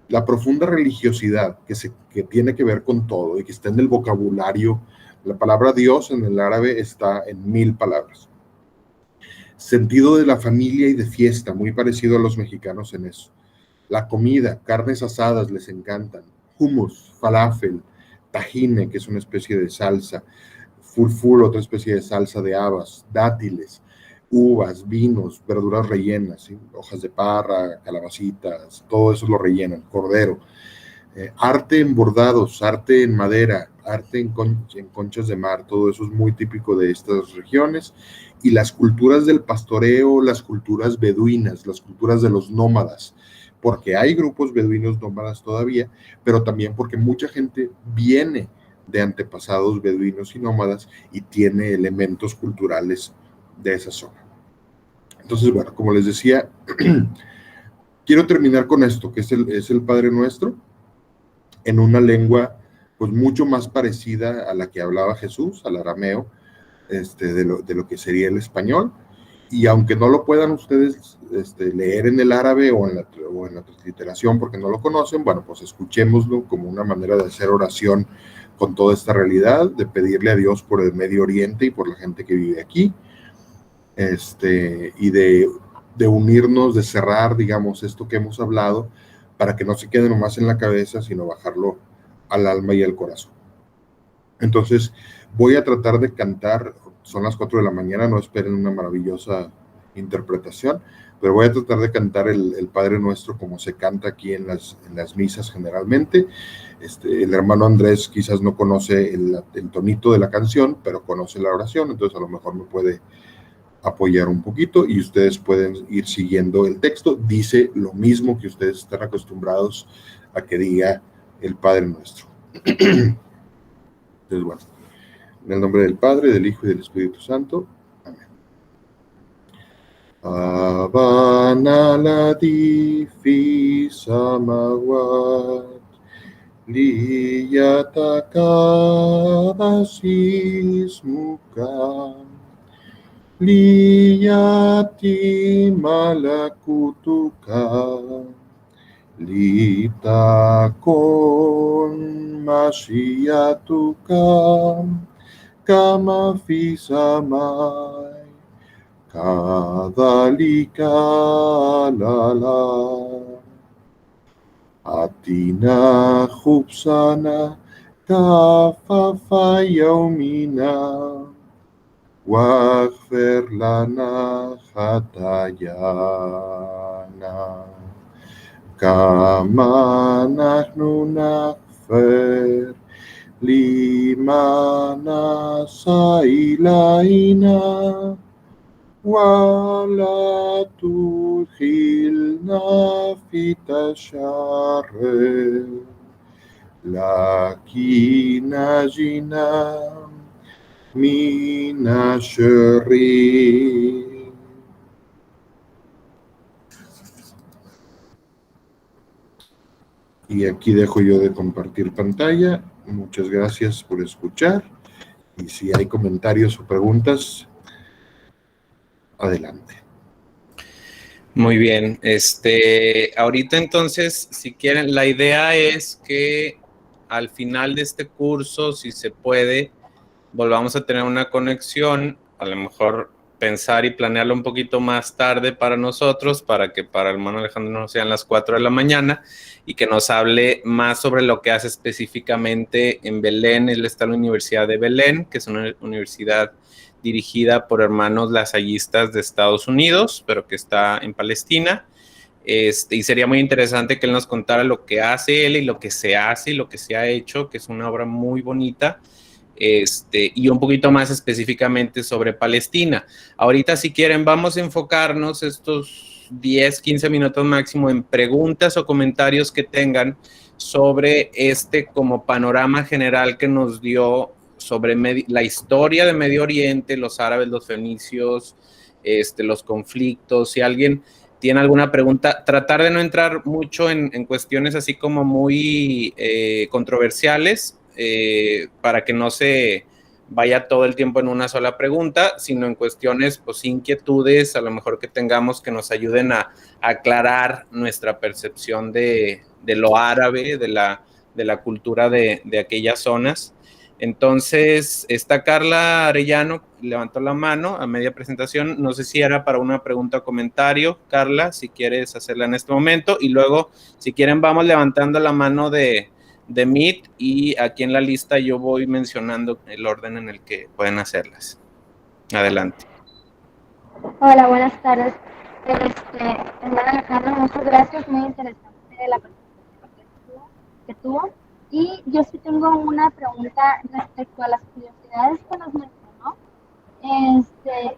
La profunda religiosidad que tiene que ver con todo y que está en el vocabulario. La palabra Dios en el árabe está en 1000 palabras. Sentido de la familia y de fiesta, muy parecido a los mexicanos en eso. La comida, carnes asadas les encantan, hummus, falafel, tajine, que es una especie de salsa, fulful, otra especie de salsa de habas, dátiles, uvas, vinos, verduras rellenas, ¿sí? Hojas de parra, calabacitas, todo eso lo rellenan, cordero. Arte en bordados, arte en madera, arte en conchas de mar, todo eso es muy típico de estas regiones. Y las culturas del pastoreo, las culturas beduinas, las culturas de los nómadas, porque hay grupos beduinos nómadas todavía, pero también porque mucha gente viene de antepasados beduinos y nómadas y tiene elementos culturales de esa zona. Entonces, bueno, como les decía, quiero terminar con esto, que es el Padre Nuestro, en una lengua pues mucho más parecida a la que hablaba Jesús, al arameo, de lo que sería el español. Y aunque no lo puedan ustedes leer en el árabe o en la transliteración porque no lo conocen, bueno, pues escuchémoslo como una manera de hacer oración con toda esta realidad, de pedirle a Dios por el Medio Oriente y por la gente que vive aquí, y de unirnos, de cerrar, digamos, esto que hemos hablado, para que no se quede nomás en la cabeza, sino bajarlo al alma y al corazón. Entonces, voy a tratar de cantar, son las 4 de la mañana, no esperen una maravillosa interpretación, pero voy a tratar de cantar el Padre Nuestro como se canta aquí en las misas generalmente. El hermano Andrés quizás no conoce el tonito de la canción, pero conoce la oración, entonces a lo mejor me puede apoyar un poquito y ustedes pueden ir siguiendo el texto. Dice lo mismo que ustedes están acostumbrados a que diga el Padre Nuestro. Entonces, bueno, en el nombre del Padre, del Hijo y del Espíritu Santo. Amén. Avanaladifi samawat liyatakavasismukam liyati malakutukam litakon masyiatukam kama fi samai kadhalika lala atina khubsana kafafa yaumina waghfir lana khatayana kama nahnu naghfir limana sailaina wala tudkhilna fi tasharrih lakin najina minasyarrih. Y aquí dejo yo de compartir pantalla. Muchas gracias por escuchar. Y si hay comentarios o preguntas, adelante. Muy bien. Ahorita entonces, si quieren, la idea es que al final de este curso, si se puede, volvamos a tener una conexión, a lo mejor pensar y planearlo un poquito más tarde para nosotros, para que para el hermano Alejandro no sean las 4 de la mañana, y que nos hable más sobre lo que hace específicamente en Belén. Él está en la Universidad de Belén, que es una universidad dirigida por hermanos lasallistas de Estados Unidos, pero que está en Palestina. Y sería muy interesante que él nos contara lo que hace él y lo que se hace y lo que se ha hecho, que es una obra muy bonita. Y un poquito más específicamente sobre Palestina. Ahorita, si quieren, vamos a enfocarnos estos 10, 15 minutos máximo en preguntas o comentarios que tengan sobre como panorama general que nos dio sobre la historia de Medio Oriente, los árabes, los fenicios, los conflictos. Si alguien tiene alguna pregunta, tratar de no entrar mucho en cuestiones así como muy controversiales, para que no se vaya todo el tiempo en una sola pregunta, sino en cuestiones, pues, inquietudes, a lo mejor que tengamos que nos ayuden a aclarar nuestra percepción de lo árabe, de la cultura de aquellas zonas. Entonces, está Carla Arellano, levantó la mano a media presentación. No sé si era para una pregunta o comentario. Carla, si quieres hacerla en este momento. Y luego, si quieren, vamos levantando la mano de Meet, y aquí en la lista yo voy mencionando el orden en el que pueden hacerlas. Adelante. Hola, buenas tardes. Hermano Alejandro, muchas gracias, muy interesante la presentación que tuvo. Y yo sí tengo una pregunta respecto a las curiosidades que nos mencionó, que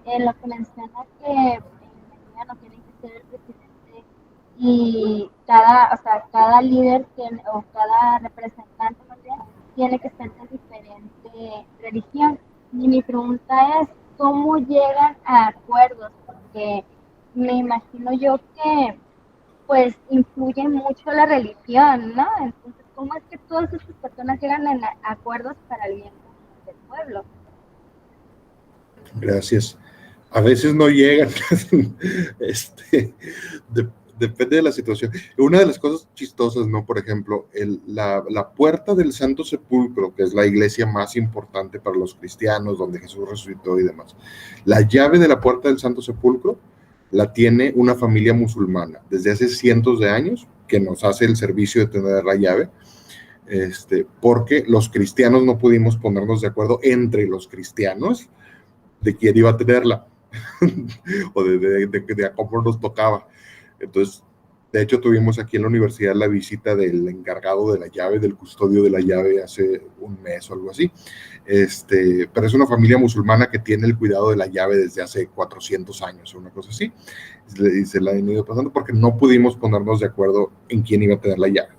en lo que menciona que en Medina no tiene que ser el presidente y cada líder o cada representante más bien, tiene que ser de diferente religión. Y mi pregunta es, ¿cómo llegan a acuerdos? Porque me imagino yo que pues influye mucho la religión, ¿no? Entonces, ¿cómo es que todas estas personas llegan a acuerdos para el bien del pueblo? Gracias. A veces no llegan. Depende de la situación. Una de las cosas chistosas, ¿no? Por ejemplo, la puerta del Santo Sepulcro, que es la iglesia más importante para los cristianos, donde Jesús resucitó y demás. La llave de la puerta del Santo Sepulcro la tiene una familia musulmana desde hace cientos de años, que nos hace el servicio de tener la llave, porque los cristianos no pudimos ponernos de acuerdo entre los cristianos de quién iba a tenerla o de cómo nos tocaba. Entonces, de hecho, tuvimos aquí en la universidad la visita del encargado de la llave, del custodio de la llave, hace un mes o algo así. Pero es una familia musulmana que tiene el cuidado de la llave desde hace 400 años o una cosa así. Y se la han ido pasando porque no pudimos ponernos de acuerdo en quién iba a tener la llave.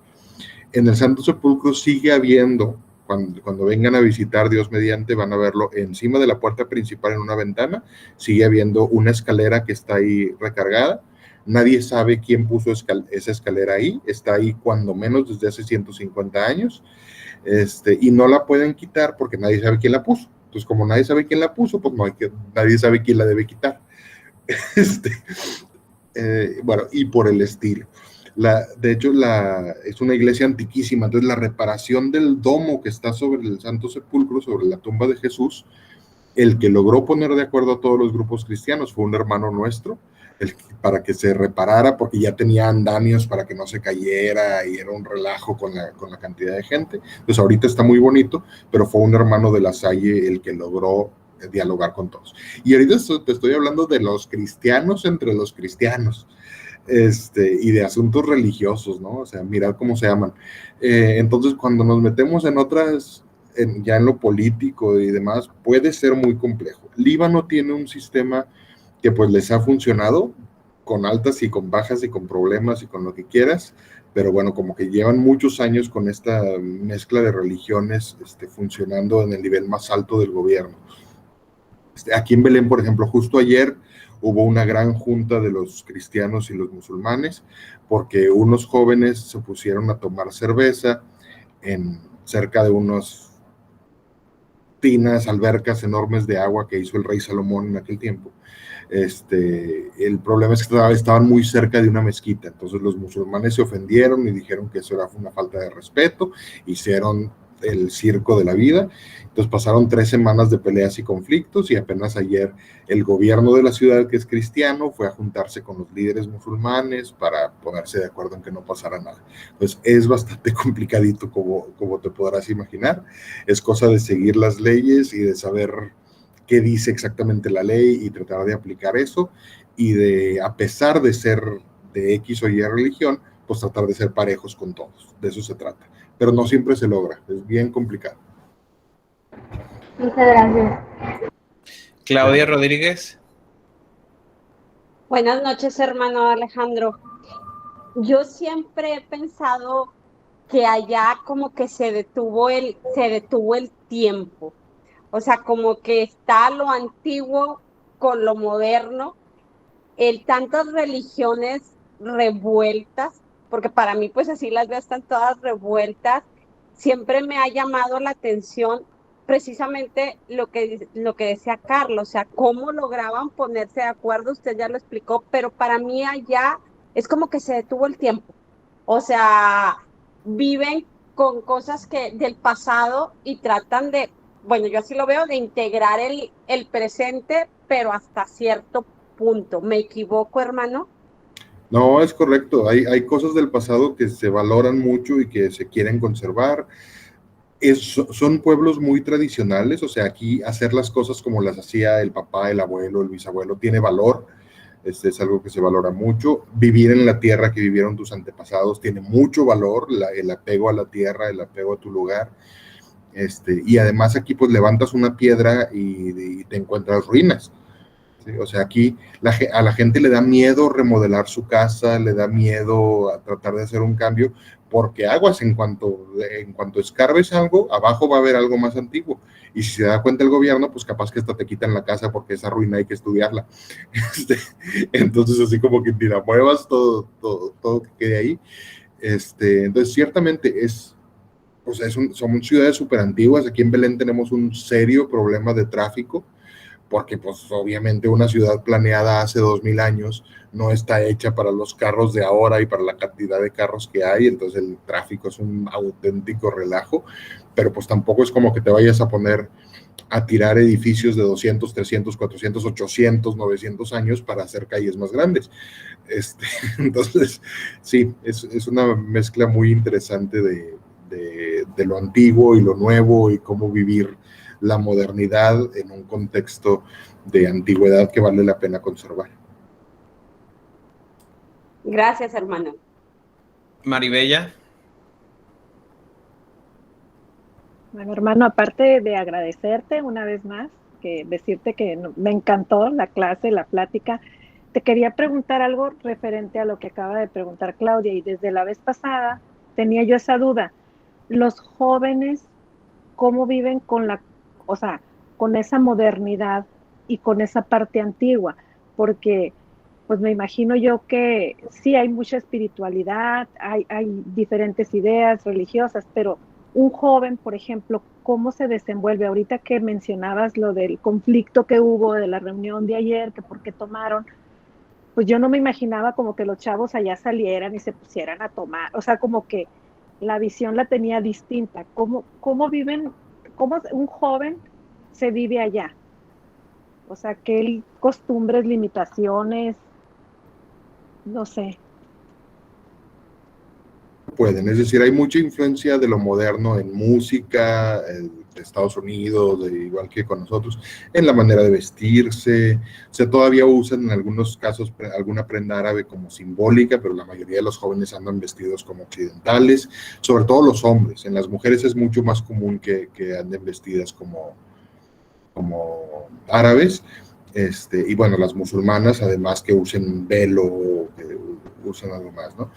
En el Santo Sepulcro sigue habiendo Cuando vengan a visitar, Dios mediante, van a verlo encima de la puerta principal en una ventana. Sigue habiendo una escalera que está ahí recargada. Nadie sabe quién puso esa escalera ahí. Está ahí cuando menos desde hace 150 años. Y no la pueden quitar porque nadie sabe quién la puso. Entonces, como nadie sabe quién la puso, pues nadie sabe quién la debe quitar. Bueno, y por el estilo. De hecho, es una iglesia antiquísima, entonces la reparación del domo que está sobre el Santo Sepulcro, sobre la tumba de Jesús, el que logró poner de acuerdo a todos los grupos cristianos fue un hermano nuestro, para que se reparara, porque ya tenía andamios para que no se cayera y era un relajo con la cantidad de gente. Entonces ahorita está muy bonito, pero fue un hermano de La Salle el que logró dialogar con todos. Y ahorita te estoy hablando de los cristianos entre los cristianos. Y de asuntos religiosos, ¿no? O sea, mirar cómo se llaman. Entonces, cuando nos metemos en otras, ya en lo político y demás, puede ser muy complejo. Líbano tiene un sistema que pues les ha funcionado, con altas y con bajas y con problemas y con lo que quieras, pero bueno, como que llevan muchos años con esta mezcla de religiones funcionando en el nivel más alto del gobierno. Aquí en Belén, por ejemplo, justo ayer hubo una gran junta de los cristianos y los musulmanes, porque unos jóvenes se pusieron a tomar cerveza cerca de unas albercas enormes de agua que hizo el rey Salomón en aquel tiempo. El problema es que estaban muy cerca de una mezquita, entonces los musulmanes se ofendieron y dijeron que eso era una falta de respeto, hicieron el circo de la vida. Entonces pasaron 3 semanas de peleas y conflictos, y apenas ayer el gobierno de la ciudad, que es cristiano, fue a juntarse con los líderes musulmanes para ponerse de acuerdo en que no pasara nada. Entonces es bastante complicadito, como te podrás imaginar. Es cosa de seguir las leyes y de saber qué dice exactamente la ley y tratar de aplicar eso, y de, a pesar de ser de X o Y religión, pues tratar de ser parejos con todos. De eso se trata. Pero no siempre se logra, es bien complicado. Muchas gracias. Claudia Rodríguez. Buenas noches, hermano Alejandro. Yo siempre he pensado que allá como que se detuvo el tiempo. O sea, como que está lo antiguo con lo moderno, tantas religiones revueltas, porque para mí pues así las veo, están todas revueltas. Siempre me ha llamado la atención precisamente lo que decía Carlos, o sea, cómo lograban ponerse de acuerdo, usted ya lo explicó, pero para mí allá es como que se detuvo el tiempo. O sea, viven con cosas del pasado y tratan de, bueno, yo así lo veo, de integrar el presente, pero hasta cierto punto. ¿Me equivoco, hermano? No, es correcto. Hay cosas del pasado que se valoran mucho y que se quieren conservar. Son pueblos muy tradicionales, o sea, aquí hacer las cosas como las hacía el papá, el abuelo, el bisabuelo, tiene valor. Es algo que se valora mucho. Vivir en la tierra que vivieron tus antepasados tiene mucho valor, el apego a la tierra, el apego a tu lugar. Y además aquí pues levantas una piedra y te encuentras ruinas. ¿Sí? O sea, aquí a la gente le da miedo remodelar su casa, le da miedo a tratar de hacer un cambio, porque aguas, en cuanto escarbes algo, abajo va a haber algo más antiguo. Y si se da cuenta el gobierno, pues capaz que hasta te quitan la casa porque esa ruina hay que estudiarla. Entonces, así como que tira, muevas todo que quede ahí. Entonces, ciertamente son ciudades súper antiguas. Aquí en Belén tenemos un serio problema de tráfico, porque pues obviamente una ciudad planeada hace 2000 años no está hecha para los carros de ahora y para la cantidad de carros que hay, entonces el tráfico es un auténtico relajo, pero pues tampoco es como que te vayas a poner a tirar edificios de 200, 300, 400, 800, 900 años para hacer calles más grandes. Entonces, sí, es una mezcla muy interesante de lo antiguo y lo nuevo y cómo vivir la modernidad en un contexto de antigüedad que vale la pena conservar. Gracias, hermano. Maribella. Bueno, hermano, aparte de agradecerte una vez más, que decirte que me encantó la clase, la plática, te quería preguntar algo referente a lo que acaba de preguntar Claudia, y desde la vez pasada tenía yo esa duda. Los jóvenes cómo viven con o sea, con esa modernidad y con esa parte antigua, porque pues me imagino yo que sí hay mucha espiritualidad, hay diferentes ideas religiosas, pero un joven, por ejemplo, ¿cómo se desenvuelve? Ahorita que mencionabas lo del conflicto que hubo de la reunión de ayer, que por qué tomaron, pues yo no me imaginaba como que los chavos allá salieran y se pusieran a tomar, o sea, como que la visión la tenía distinta. ¿Cómo viven, cómo un joven se vive allá? O sea, qué costumbres, limitaciones, no sé. Pueden, es decir, hay mucha influencia de lo moderno en música, de Estados Unidos, igual que con nosotros, en la manera de vestirse. O sea, todavía usan en algunos casos alguna prenda árabe como simbólica, pero la mayoría de los jóvenes andan vestidos como occidentales, sobre todo los hombres. En las mujeres es mucho más común que anden vestidas como árabes. Y bueno, las musulmanas, además que usen velo, que usen algo más, ¿no?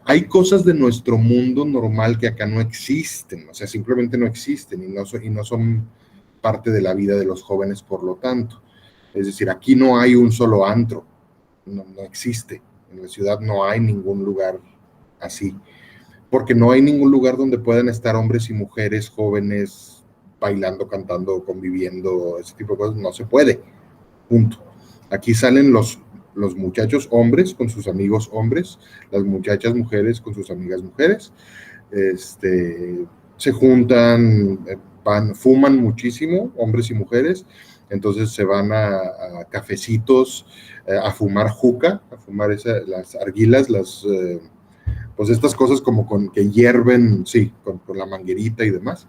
Hay cosas de nuestro mundo normal que acá no existen, o sea, simplemente no existen y no son parte de la vida de los jóvenes, por lo tanto. Es decir, aquí no hay un solo antro, no existe. En la ciudad no hay ningún lugar así, porque no hay ningún lugar donde puedan estar hombres y mujeres jóvenes bailando, cantando, conviviendo, ese tipo de cosas. No se puede, punto. Aquí salen los muchachos hombres con sus amigos hombres, las muchachas mujeres con sus amigas mujeres, se juntan, fuman muchísimo, hombres y mujeres, entonces se van a cafecitos, a fumar juca, a fumar las arguilas, pues estas cosas como que hierven, sí, con la manguerita y demás.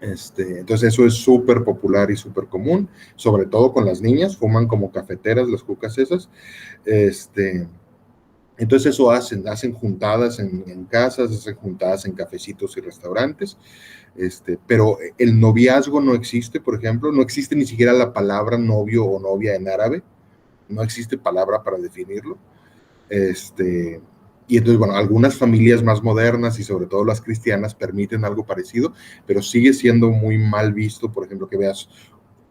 Entonces eso es súper popular y súper común, sobre todo con las niñas, fuman como cafeteras las jucas esas. Entonces eso hacen juntadas en casas, hacen juntadas en cafecitos y restaurantes, pero el noviazgo no existe, por ejemplo, no existe ni siquiera la palabra novio o novia en árabe, no existe palabra para definirlo. Y entonces, bueno, algunas familias más modernas y sobre todo las cristianas permiten algo parecido, pero sigue siendo muy mal visto, por ejemplo, que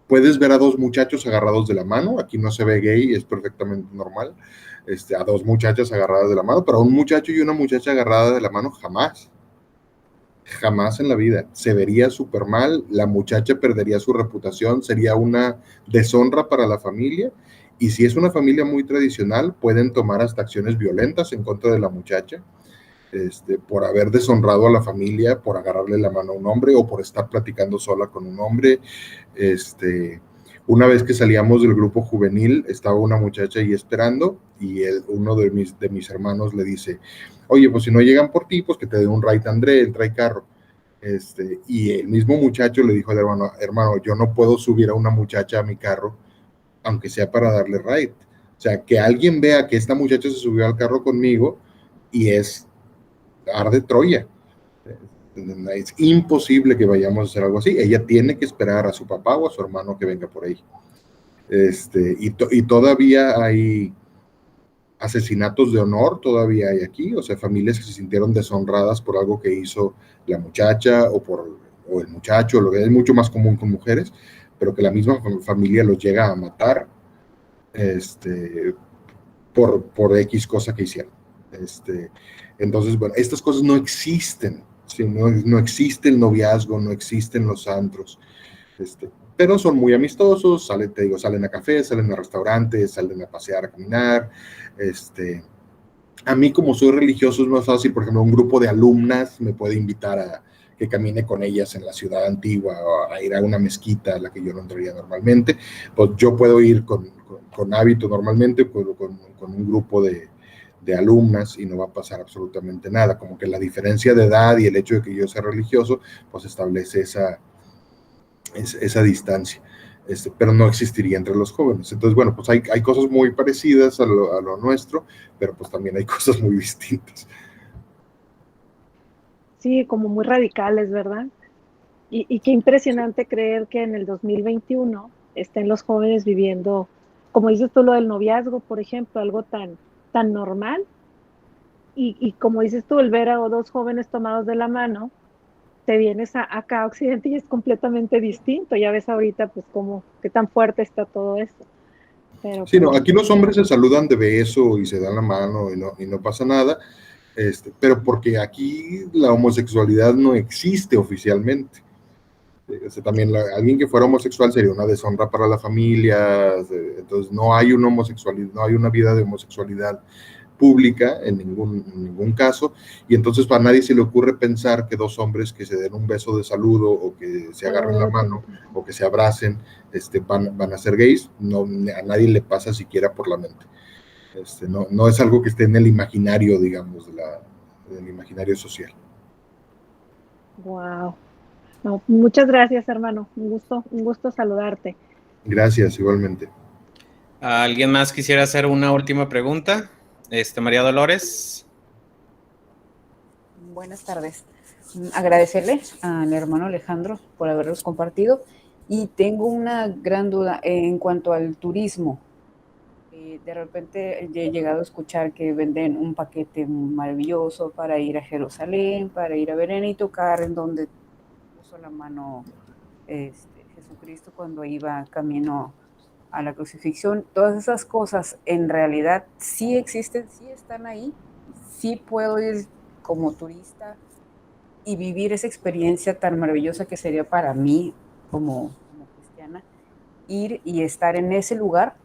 puedes ver a dos muchachos agarrados de la mano, aquí no se ve gay, es perfectamente normal, a dos muchachas agarradas de la mano, pero a un muchacho y una muchacha agarrada de la mano jamás, jamás en la vida, se vería súper mal, la muchacha perdería su reputación, sería una deshonra para la familia. Y si es una familia muy tradicional, pueden tomar hasta acciones violentas en contra de la muchacha, por haber deshonrado a la familia, por agarrarle la mano a un hombre o por estar platicando sola con un hombre. Una vez que salíamos del grupo juvenil, estaba una muchacha ahí esperando y uno de mis hermanos le dice, oye, pues si no llegan por ti, pues que te dé un ride André, él trae carro. Y el mismo muchacho le dijo al hermano, yo no puedo subir a una muchacha a mi carro aunque sea para darle ride. O sea, que alguien vea que esta muchacha se subió al carro conmigo y arde Troya. Es imposible que vayamos a hacer algo así. Ella tiene que esperar a su papá o a su hermano que venga por ahí. Y todavía hay asesinatos de honor, todavía hay aquí, o sea, familias que se sintieron deshonradas por algo que hizo la muchacha o el muchacho, lo que es mucho más común con mujeres, pero que la misma familia los llega a matar por X cosa que hicieron. Entonces, bueno, estas cosas no existen, ¿sí? No existe el noviazgo, no existen los antros, pero son muy amistosos, salen a cafés, salen a restaurantes, salen a pasear, a caminar. A mí, como soy religioso, es más fácil. Por ejemplo, un grupo de alumnas me puede invitar a que camine con ellas en la ciudad antigua o a ir a una mezquita a la que yo no entraría normalmente. Pues yo puedo ir con hábito normalmente, con un grupo de alumnas y no va a pasar absolutamente nada. Como que la diferencia de edad y el hecho de que yo sea religioso, pues establece esa distancia. Pero no existiría entre los jóvenes. Entonces, bueno, pues hay cosas muy parecidas a lo nuestro, pero pues también hay cosas muy distintas. Sí, como muy radicales, ¿verdad? Y qué impresionante creer que en el 2021 estén los jóvenes viviendo, como dices tú, lo del noviazgo, por ejemplo, algo tan normal. Y como dices tú, el ver a dos jóvenes tomados de la mano, te vienes acá a Occidente y es completamente distinto. Ya ves ahorita, pues, qué tan fuerte está todo esto. Pero, sí, pues, no, aquí los hombres se saludan de beso y se dan la mano y no pasa nada, pero porque aquí la homosexualidad no existe oficialmente. También alguien que fuera homosexual sería una deshonra para la familia, entonces no hay una homosexualidad, no hay una vida de homosexualidad pública en ningún caso, y entonces para nadie se le ocurre pensar que dos hombres que se den un beso de saludo o que se agarren la mano o que se abracen van a ser gays. No, a nadie le pasa siquiera por la mente. No es algo que esté en el imaginario, digamos, del imaginario social. Wow. No, muchas gracias, hermano. Un gusto saludarte. Gracias, igualmente. ¿Alguien más quisiera hacer una última pregunta? María Dolores. Buenas tardes. Agradecerle al hermano Alejandro por haberlos compartido. Y tengo una gran duda en cuanto al turismo. De repente he llegado a escuchar que venden un paquete maravilloso para ir a Jerusalén, para ir a Belén y tocar en donde puso la mano Jesucristo cuando iba camino a la crucifixión. Todas esas cosas en realidad sí existen, sí están ahí, sí puedo ir como turista y vivir esa experiencia tan maravillosa que sería para mí como cristiana, ir y estar en ese lugar,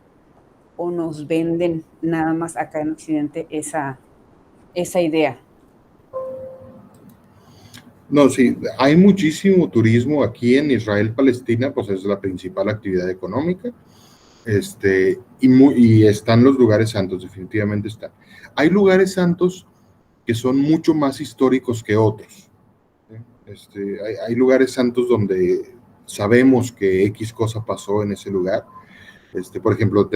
o nos venden nada más acá en Occidente esa idea. No, sí, hay muchísimo turismo aquí en Israel, Palestina, pues es la principal actividad económica, y están los lugares santos, definitivamente están. Hay lugares santos que son mucho más históricos que otros. Hay lugares santos donde sabemos que X cosa pasó en ese lugar. Por ejemplo,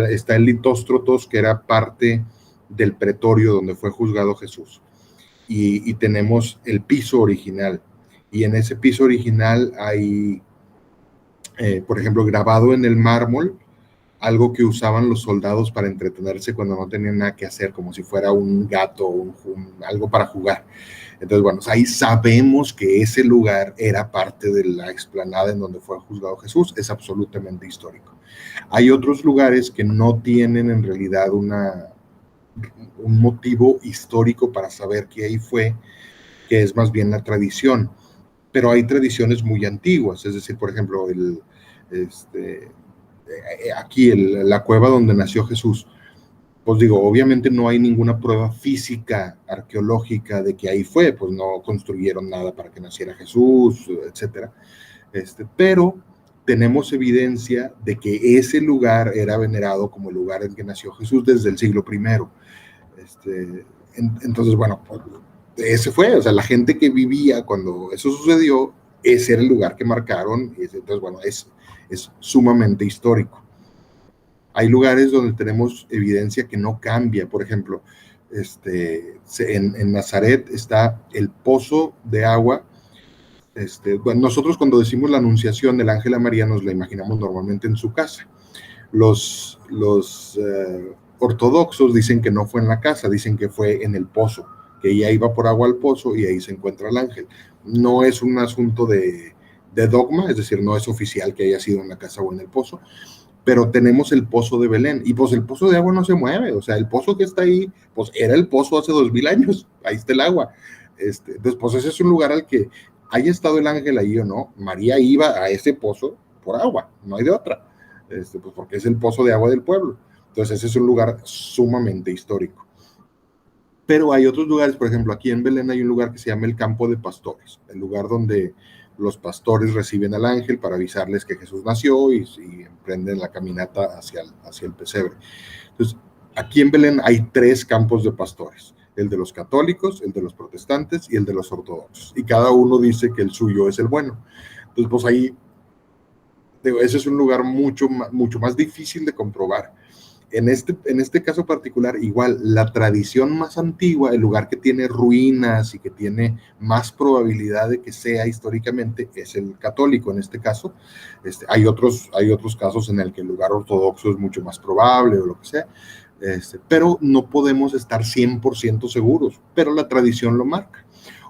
está el Litóstrotos, que era parte del pretorio donde fue juzgado Jesús. Y tenemos el piso original. Y en ese piso original hay, por ejemplo, grabado en el mármol, algo que usaban los soldados para entretenerse cuando no tenían nada que hacer, como si fuera un gato o algo para jugar. Entonces, bueno, ahí sabemos que ese lugar era parte de la explanada en donde fue juzgado Jesús. Es absolutamente histórico. Hay otros lugares que no tienen en realidad un motivo histórico para saber que ahí fue, que es más bien la tradición. Pero hay tradiciones muy antiguas, es decir, por ejemplo, aquí la cueva donde nació Jesús, pues digo, obviamente no hay ninguna prueba física, arqueológica de que ahí fue, pues no construyeron nada para que naciera Jesús, etcétera. Pero tenemos evidencia de que ese lugar era venerado como el lugar en que nació Jesús desde el siglo I. Entonces, bueno, pues, ese fue, o sea, la gente que vivía cuando eso sucedió, ese era el lugar que marcaron, entonces, bueno, es sumamente histórico. Hay lugares donde tenemos evidencia que no cambia, por ejemplo, en Nazaret está el pozo de agua. Bueno, nosotros cuando decimos la anunciación del ángel a María nos la imaginamos normalmente en su casa. Los ortodoxos dicen que no fue en la casa, dicen que fue en el pozo, que ella iba por agua al pozo y ahí se encuentra el ángel. No es un asunto de dogma, es decir, no es oficial que haya sido en la casa o en el pozo, pero tenemos el pozo de Belén, y pues el pozo de agua no se mueve, o sea, el pozo que está ahí, pues era el pozo hace 2000 años, ahí está el agua. Entonces, pues ese es un lugar al que haya estado el ángel ahí o no, María iba a ese pozo por agua, no hay de otra, pues porque es el pozo de agua del pueblo. Entonces ese es un lugar sumamente histórico. Pero hay otros lugares, por ejemplo, aquí en Belén hay un lugar que se llama el Campo de Pastores, el lugar donde los pastores reciben al ángel para avisarles que Jesús nació y emprenden la caminata hacia el pesebre. Entonces, aquí en Belén hay 3 campos de pastores, el de los católicos, el de los protestantes y el de los ortodoxos, y cada uno dice que el suyo es el bueno. Entonces, pues ahí, ese es un lugar mucho más difícil de comprobar. En este caso particular, igual, la tradición más antigua, el lugar que tiene ruinas y que tiene más probabilidad de que sea históricamente, es el católico en este caso. Hay otros casos en el que el lugar ortodoxo es mucho más probable o lo que sea, pero no podemos estar 100% seguros, pero la tradición lo marca.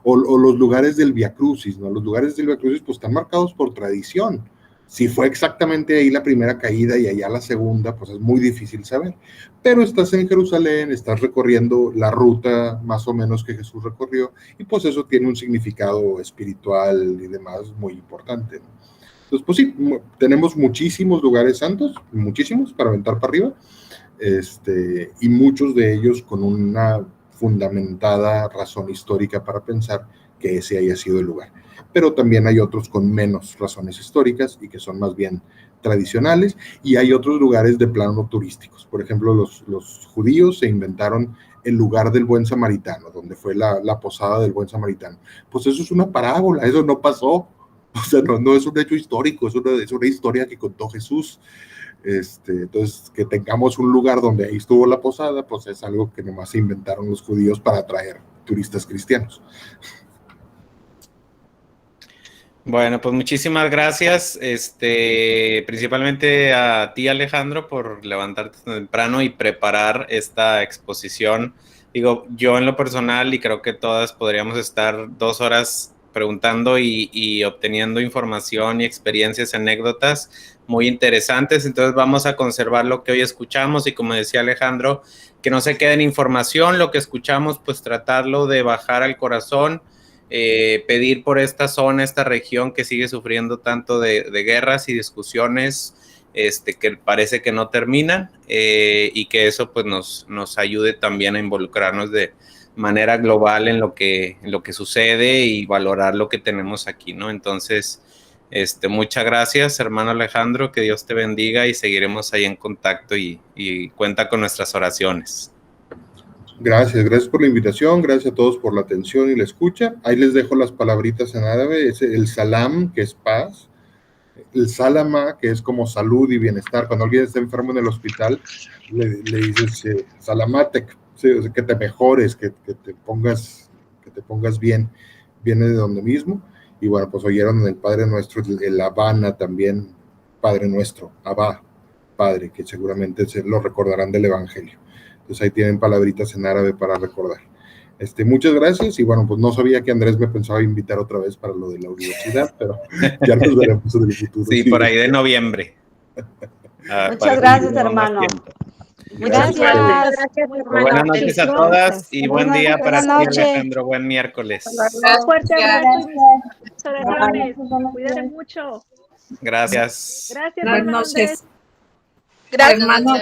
O los lugares del Via Crucis, ¿no? Los lugares del Via Crucis pues están marcados por tradición. Si fue exactamente ahí la primera caída y allá la segunda, pues es muy difícil saber. Pero estás en Jerusalén, estás recorriendo la ruta más o menos que Jesús recorrió, y pues eso tiene un significado espiritual y demás muy importante, ¿no? Entonces, pues sí, tenemos muchísimos lugares santos, muchísimos para aventar para arriba, y muchos de ellos con una fundamentada razón histórica para pensar que ese haya sido el lugar. Pero también hay otros con menos razones históricas y que son más bien tradicionales, y hay otros lugares de plano turísticos. Por ejemplo, los judíos se inventaron el lugar del buen samaritano, donde fue la posada del buen samaritano. Pues eso es una parábola, eso no pasó. O sea, no es un hecho histórico, es una historia que contó Jesús. Entonces, que tengamos un lugar donde ahí estuvo la posada, pues es algo que nomás se inventaron los judíos para atraer turistas cristianos. Bueno, pues muchísimas gracias, principalmente a ti, Alejandro, por levantarte temprano y preparar esta exposición. Digo, yo en lo personal, y creo que todas podríamos estar 2 horas preguntando y obteniendo información y experiencias, anécdotas muy interesantes. Entonces vamos a conservar lo que hoy escuchamos, y como decía Alejandro, que no se quede en información, lo que escuchamos, pues tratarlo de bajar al corazón, pedir por esta zona, esta región que sigue sufriendo tanto de guerras y discusiones que parece que no terminan, y que eso pues nos ayude también a involucrarnos de manera global en lo que sucede y valorar lo que tenemos aquí, ¿no? Entonces, muchas gracias, hermano Alejandro, que Dios te bendiga, y seguiremos ahí en contacto, y cuenta con nuestras oraciones. Gracias por la invitación, gracias a todos por la atención y la escucha. Ahí les dejo las palabritas en árabe, es el salam, que es paz, el salama, que es como salud y bienestar. Cuando alguien está enfermo en el hospital, le dices salamatek, sí, o sea, que te mejores, que te pongas bien, viene de donde mismo. Y bueno, pues oyeron en el Padre Nuestro, el Habana también, Padre Nuestro, Abba, Padre, que seguramente se lo recordarán del Evangelio. Entonces ahí tienen palabritas en árabe para recordar. Muchas gracias, y bueno, pues no sabía que Andrés me pensaba invitar otra vez para lo de la universidad, pero ya nos veremos en el futuro. Sí, por ahí de noviembre. Muchas gracias, hermano. Gracias. Buenas noches a todas y buen día para ti, Alejandro. Buen miércoles. Un fuerte abrazo. Oraciones. Cuídate mucho. Gracias. Gracias. Buenas noches. Gracias, hermano.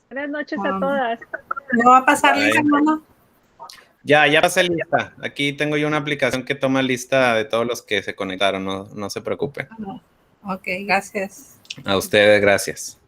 Buenas noches a todas. ¿Me va a pasar lista, hermano? Ya pasé lista. Aquí tengo yo una aplicación que toma lista de todos los que se conectaron. No se preocupen. Ok, gracias. A ustedes, gracias.